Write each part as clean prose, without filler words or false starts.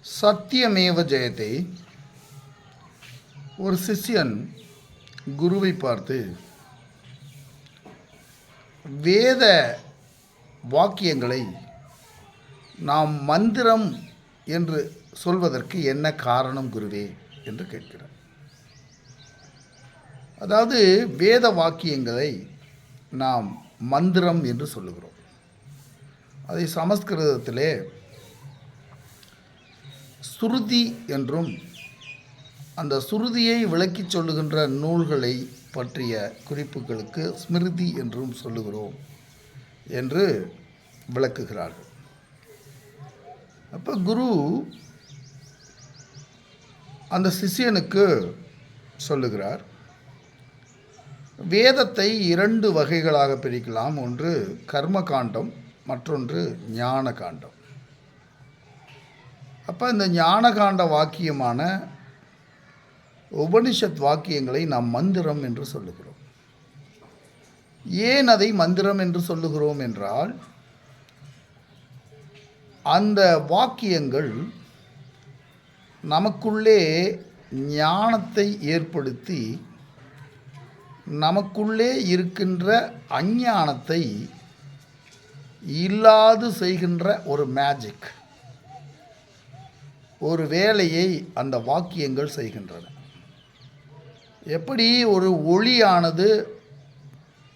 சத்தியமேவ ஜெயதே. ஒரு சிஷ்யன் குருவை பார்த்து, வேத வாக்கியங்களை நாம் மந்திரம் என்று சொல்வதற்கு என்ன காரணம் குருவே என்று கேட்கிறார். அதாவது வேத வாக்கியங்களை நாம் மந்திரம் என்று சொல்லுகிறோம். அதை சமஸ்கிருதத்திலே சுருதி என்றும், அந்த சுருதியை விளக்கி சொல்லுகின்ற நூல்களை பற்றிய குறிப்புகளுக்கு ஸ்மிருதி என்றும் சொல்லுகிறோம் என்று விளக்குகிறார்கள். அப்போ குரு அந்த சிஷ்யனுக்கு சொல்லுகிறார், வேதத்தை 2 வகைகளாக பிரிக்கலாம். ஒன்று கர்ம காண்டம், மற்றொன்று ஞான காண்டம். அப்போ இந்த ஞானகாண்ட வாக்கியமான உபனிஷத் வாக்கியங்களை நாம் மந்திரம் என்று சொல்லுகிறோம். ஏன் அதை மந்திரம் என்று சொல்லுகிறோம் என்றால், அந்த வாக்கியங்கள் நமக்குள்ளே ஞானத்தை ஏற்படுத்தி நமக்குள்ளே இருக்கின்ற அஞ்ஞானத்தை இல்லாது செய்கின்ற ஒரு மேஜிக், ஒரு வேலையை அந்த வாக்கியங்கள் செய்கின்றன. எப்படி ஒரு ஒளியானது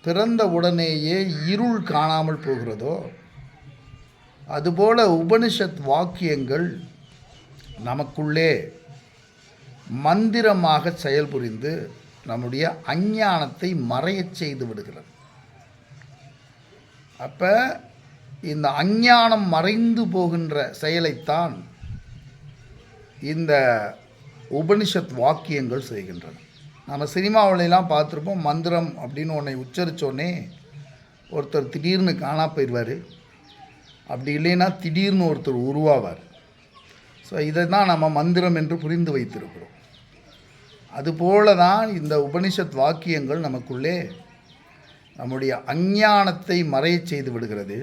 பிறந்த உடனேயே இருள் காணாமல் போகிறதோ, அதுபோல உபனிஷத் வாக்கியங்கள் நமக்குள்ளே மந்திரமாக செயல்புரிந்து நம்முடைய அஞ்ஞானத்தை மறையச் செய்து விடுகிறது. அப்போ இந்த அஞ்ஞானம் மறைந்து போகின்ற செயலைத்தான் இந்த உபனிஷத் வாக்கியங்கள் செய்கின்றன. நம்ம சினிமாவிலலாம் பார்த்துருப்போம், மந்திரம் அப்படின்னு ஒன்றை உச்சரித்தோடனே ஒருத்தர் திடீர்னு காணா போயிடுவார், அப்படி இல்லைன்னா திடீர்னு ஒருத்தர் உருவாவார். ஸோ இதை தான் நம்ம மந்திரம் என்று புரிந்து வைத்திருக்கிறோம். அதுபோல தான் இந்த உபனிஷத் வாக்கியங்கள் நமக்குள்ளே நம்முடைய அஞ்ஞானத்தை மறையச் செய்து விடுகிறது.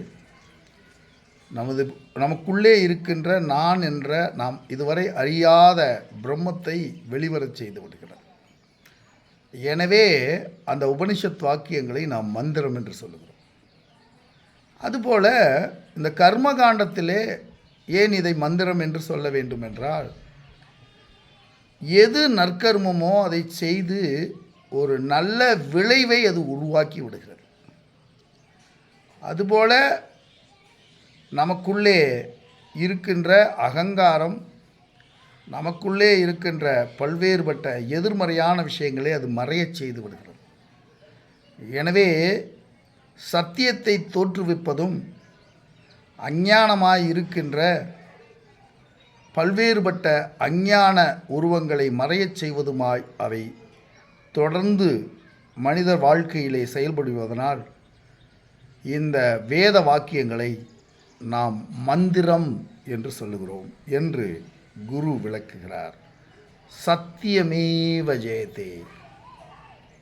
நமக்குள்ளே இருக்கின்ற நான் என்ற நாம் இதுவரை அறியாத பிரம்மத்தை வெளிவரச் செய்து விடுகிறது. எனவே அந்த உபனிஷத் வாக்கியங்களை நாம் மந்திரம் என்று சொல்லுகிறோம். அதுபோல இந்த கர்மகாண்டத்திலே ஏன் இதை மந்திரம் என்று சொல்ல வேண்டும் என்றால், எது நற்கர்மமோ அதை செய்து ஒரு நல்ல விளைவை அது உருவாக்கி விடுகிறது. அதுபோல நமக்குள்ளே இருக்கின்ற அகங்காரம், நமக்குள்ளே இருக்கின்ற பல்வேறுபட்ட எதிர்மறையான விஷயங்களை அது மறையச் செய்து விடுகிறது. எனவே சத்தியத்தை தோற்றுவிப்பதும் அஞ்ஞானமாய் இருக்கின்ற பல்வேறுபட்ட அஞ்ஞான உருவங்களை மறையச் செய்வதுமாய் அவை தொடர்ந்து மனிதர் வாழ்க்கையிலே செயல்படுவதனால் இந்த வேத வாக்கியங்களை நாம் மந்திரம் என்று சொல்லுகிறோம் என்று குரு விளக்குகிறார். சத்தியமேவ ஜெயதே.